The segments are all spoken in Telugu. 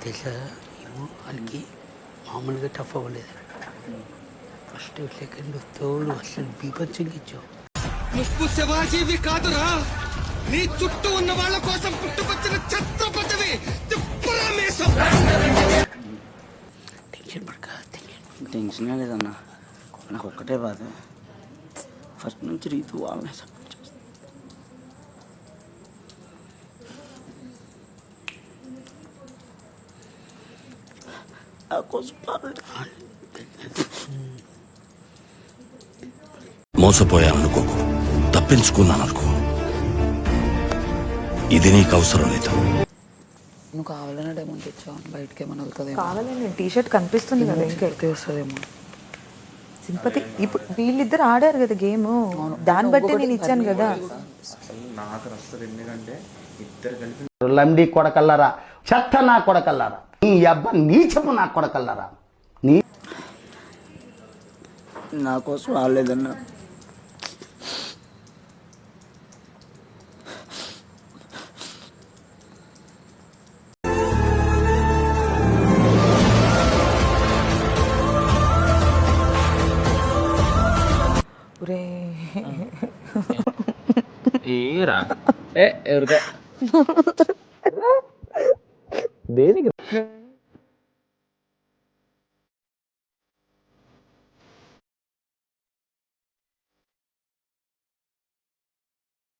తెలుసా ఏమో వాళ్ళకి మామూలుగా టఫ్ అవ్వలేదు. ఫస్ట్ సెకండ్ థర్డ్ అసలు బీభత్సంగా ఇచ్చావు. ముప్పు శివాజీవి కాదురా, నీ చుట్టూ ఉన్న వాళ్ళ కోసం పుట్టుకొచ్చిన ఛత్రపతివి. టెన్షన్ పడక టెన్షన్ లేదన్నా, నాకు ఒక్కటే బాధ. ఫస్ట్ నుంచి రీతు వాళ్ళనే సపోర్ట్ చేస్తాను. మోసపోయాననుకోకు, తప్పించుకున్నాననుకో, ఇది నీకు అవసరం లేదు. నువ్వు కావాలనే డైమండ్ తెచ్చావు, బయటకి ఏమైనా వెళ్తుంది కావాలని టీషర్ట్ కనిపిస్తుంది కదా, ఇంకా ఎక్కి వస్తుందేమో సింపతి. ఇప్పుడు వీళ్ళిద్దరు ఆడారు కదా గేమ్, దాన్ని బట్టి నేను ఇచ్చాను కదా. నాకు వస్తుంది ఎందుకంటే ఇద్దరు కలిపి లండి కొడకల్లారా, చెత్త నా కొడకల్లారా, నీ అబ్బ నీచము నా కొడకల్లారా. నీ నా కోసం రాలేదన్నా. ఏరా ఎవరికా దేనికి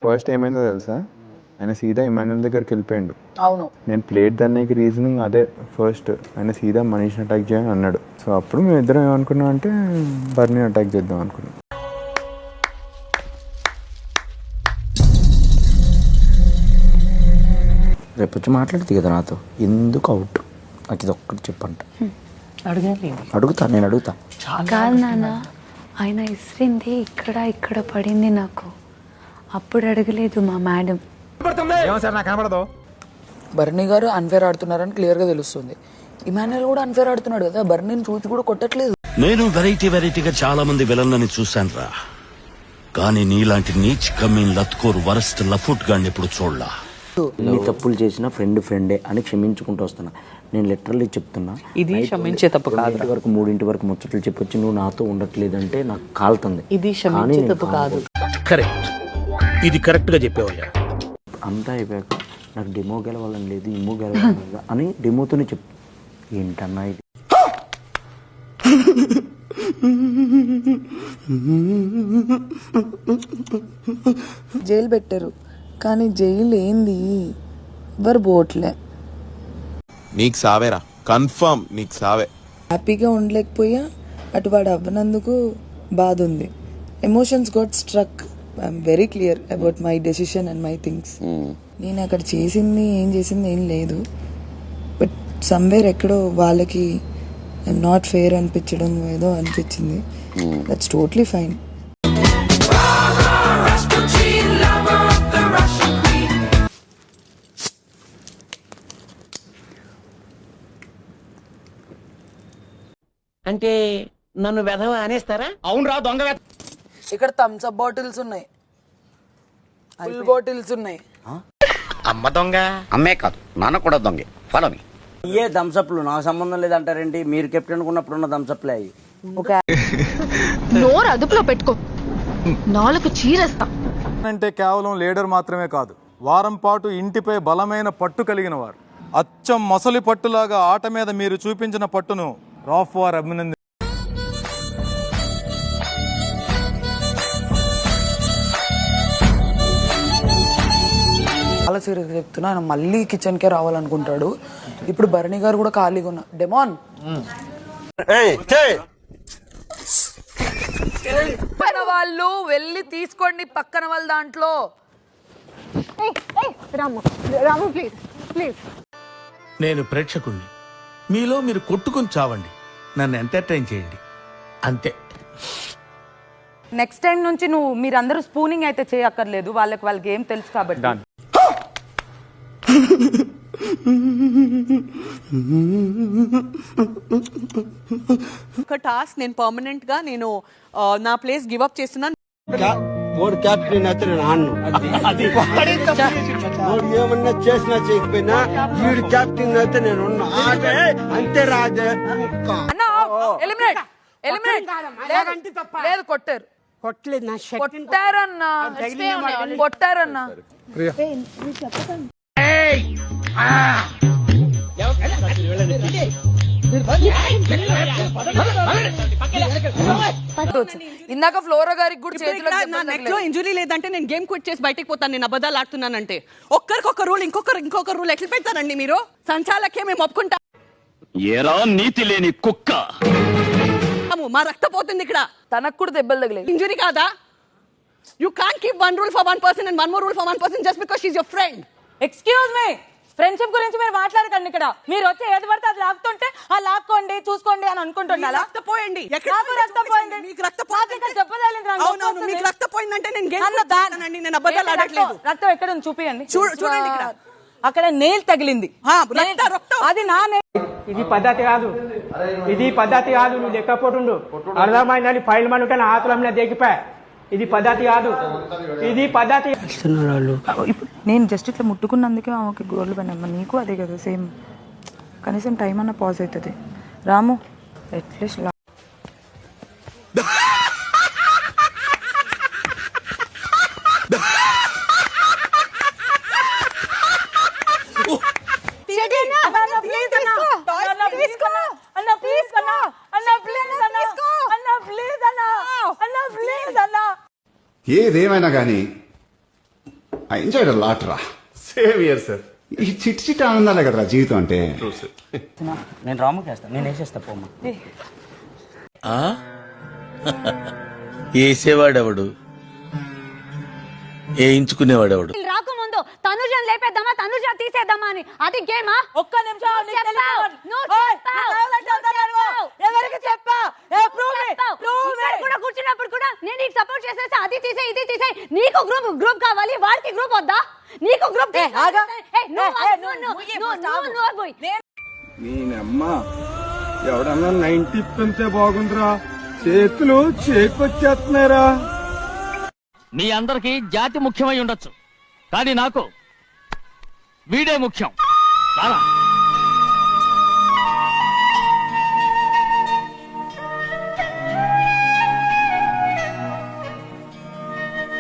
ఫస్ట్ ఏమైందో తెలుసా, ఆయన సీదా ఇమాన్యుల్ దగ్గరికి వెళ్ళిపోయాడు. అవును, నేను ప్లేట్ దానికి రీజనింగ్ అదే. ఫస్ట్ ఆయన సీదా మనీష్ని అటాక్ చేయని అన్నాడు. సో అప్పుడు మేము ఇద్దరం ఏమనుకున్నాం అంటే బర్నీ అటాక్ చేద్దాం అనుకున్నాం. రేపు వచ్చి మాట్లాడుతుంది కదా నాతో, ఎందుకు అవుట్, నాకు ఇది ఒక్కటి చెప్పంట. అడుగుతా, నేను అడుగుతా. కాదు నాన్న, ఆయన ఇసిరింది ఇక్కడ పడింది నాకు, అప్పుడు అడగలేదు మా మేడం. బర్నీ గారు అన్ఫేర్ ఆడుతున్నారని క్లియర్గా తెలుస్తుంది. ఇమాన్యుల్ కూడా అన్ఫేర్ ఆడుతున్నాడు కదా, బర్నీని చూసి కూడా కొట్టట్లేదు. నేను వెరైటీగా చాలా మంది విలన్లని చూశాను రా, కానీ నీలాంటి నీచ్ కమ్మీన్ లత్కోరు వరస్ట్ లఫుట్ గాన్ని ఎప్పుడు చూడలా. ఎన్ని తప్పులు చేసినా ఫ్రెండే అని క్షమించుకుంటూ వస్తున్నా. నేను లిటరల్లీ చెప్తున్నా, ఇది క్షమించే తప్పు కాదు. 2 వరకు 3 వరకు ముచ్చట్లు చెప్పొచ్చి నువ్వు నాతో ఉండట్లేదంటే నాకు కాలుతుంది. ఇది క్షమించే తప్పు కాదు. కరెక్ట్, ఇది కరెక్ట్ గా చెప్పావయ్యా. అంతా అయిపోయాక నాకు డెమో గెలవాలని లేదు, ఇమ్మో గెలవాలని లేదు అని డెమోతోనే చెప్పు. ఏంటన్నా ఇది? జైలు పెట్టారు కానీ జైలు ఏంది, ఎవరు బోట్లే. నీకు సావేరా, కన్ఫర్మ్ నీకు సావే. హ్యాపీగా ఉండలేకపోయా, అటు వాడు అవ్వనందుకు బాధ ఉంది. Emotions got struck. I'm very clear about my decision and my things. నేను అక్కడ ఏం చేసింది ఏం లేదు, బట్ సమ్వేర్ ఎక్కడో వాళ్ళకి ఐఎమ్ నాట్ ఫెయిర్ అనిపించడం ఏదో అనిపించింది. That's totally fine. అంటే నన్ను వెధవ అనేస్తారా? అవును రా దొంగ. ఇక్కడ థమ్స్ అప్ బాటిల్స్ ఉన్నాయి, ఫుల్ బాటిల్స్ ఉన్నాయి. అమ్మ దొంగ. అమ్మే కాదు, నాన్న కూడా దొంగే. Follow me. ఏ థమ్స్అప్లు నాకు సంబంధం లేదంటారేంటి? మీరు కెప్టెన్ ఉన్నప్పుడు ఉన్న థమ్స్అప్లే అయ్యి. నోరు అదుపులో పెట్టుకో, 4 చీరేస్తా. అంటే కేవలం లీడర్ మాత్రమే కాదు, వారం పాటు ఇంటిపై బలమైన పట్టు కలిగిన వారు. అచ్చం మొసలి పట్టులాగా ఆట మీద మీరు చూపించిన పట్టును రాఫ్ వార్ అభినంది. చాలా సీరియస్ చెప్తున్నా, ఆయన మళ్ళీ కిచెన్కే రావాలనుకుంటాడు. ఇప్పుడు భరణి గారు కూడా ఖాళీగా ఉన్నా. డెమాన్ వాళ్ళు వెళ్ళి తీసుకోండి పక్కన వాళ్ళ దాంట్లో. రాము ప్లీజ్ ప్లీజ్. నేను ప్రేక్షకుణ్ణి, మీలో మీరు కొట్టుకుని చావండి, నన్ను ఎంటర్టైన్ చేయండి అంతే. నెక్స్ట్ టైం నుంచి మీరందరూ స్పూనింగ్ అయితే చేయక్కర్లేదు, వాళ్ళకి ఏం తెలుసు కాబట్టి. ఒక టాస్క్ నేను పర్మనెంట్ గా నా ప్లేస్ గివ్ అప్ చేస్తున్నాను. వాడు క్యాప్టెన్ అయితే నేను ఆడను. వాడు ఏమన్నా చేసినా చేయకపోయినా వీడు క్యాప్టెన్ అయితే నేను ఉన్నా. ఆడే అంతే రాదే. లేదు కొట్టారు, కొట్టలేదు నా కొట్టారన్నా, కొట్టారన్నా. ఇందాక ఫ్లోరా గారికి కూడా చేతిలో ఇంజురీ లేదంటే నేను గేమ్ క్విట్ చేసి బయటకు పోతాను. నేను అబద్ధాలు ఆడుతున్నానంటే ఒక్కరికొక రూల్, ఇంకొక రూల్ ఎట్లా పెడతానండి మీరు? సంచాలకే మేము ఒప్పుకుంటాం. ఏరా నీతి లేని కుక్క, మా రక్త పోతుంది ఇక్కడ. తనకు కూడా దెబ్బలు తగిలేదు. ఇంజురీ కాదా? You can't keep one rule for one person and one more rule for one person just because she is your friend. Excuse me, friendship గురించి మీరు మాట్లాడకండి ఇక్కడ. మీరు వచ్చి ఏది పడితే అది లాక్తుంటే ఆ లాక్కోండి చూసుకోండి అని అనుకుంటున్నారా? రక్తపోయండి, రక్తపోయింది, మీకు రక్తపోయిందంటే నేను అబద్ధాలు ఆడట్లేదు. రక్తం ఎక్కడ ఉంది చూపియండి. చూడండి ఇక్కడ, అక్కడ నెయిల్ తగిలింది. అది నా ఇది పద్ధతి కాదు, ఇది పద్ధతి కాదు. నువ్వు లెక్కపోతుండు అర్థమైందని ఫైల్ మనుక ఆతులంలో దిగిపోయా. ఇది పద్ధతి కాదు, ఇది పద్ధతి. ఇప్పుడు నేను జస్ట్ ఇట్లా ముట్టుకున్నందుకే ఆమెకి గోర్లు పడినమ్మా. నీకు అదే కదా సేమ్. కనీసం టైం అన్న పాజ్ అవుతుంది. రాము అట్లీస్ట్ ఏదేమైనా కానీ ఐ ఎంజాయ్డ్ అ లాట్ రా. Same year sir. ఈ చిట్ చిట్ ఆనందాలే కదరా జీవితం అంటే. నేను రాముకి వేస్తాను, నేను వేసేస్తా పోమ్మా. వేసేవాడెవడు, వేయించుకునేవాడెవడు? రాకముందు తనుజని లేపేద్దామా, తనుజ తీసేద్దామా అని. అది గేమా? ఒక్క నిమిషం కూడా కూర్చున్నప్పుడు కూడా నేను నీకు సపోర్ట్ చేసేసి అది తీసే ఇది తీసే. నీకు గ్రూప్ కావాలి, వాడికి గ్రూప్ వద్దా? నీకు గ్రూప్ నేనమ్మా ఎవడన్నా 90 పెంతే బాగుందిరా. చేతులు చేకొచ్చేస్తున్నారా? మీ అందరికి జాతి ముఖ్యమై ఉండొచ్చు, కానీ నాకు వీడే ముఖ్యం.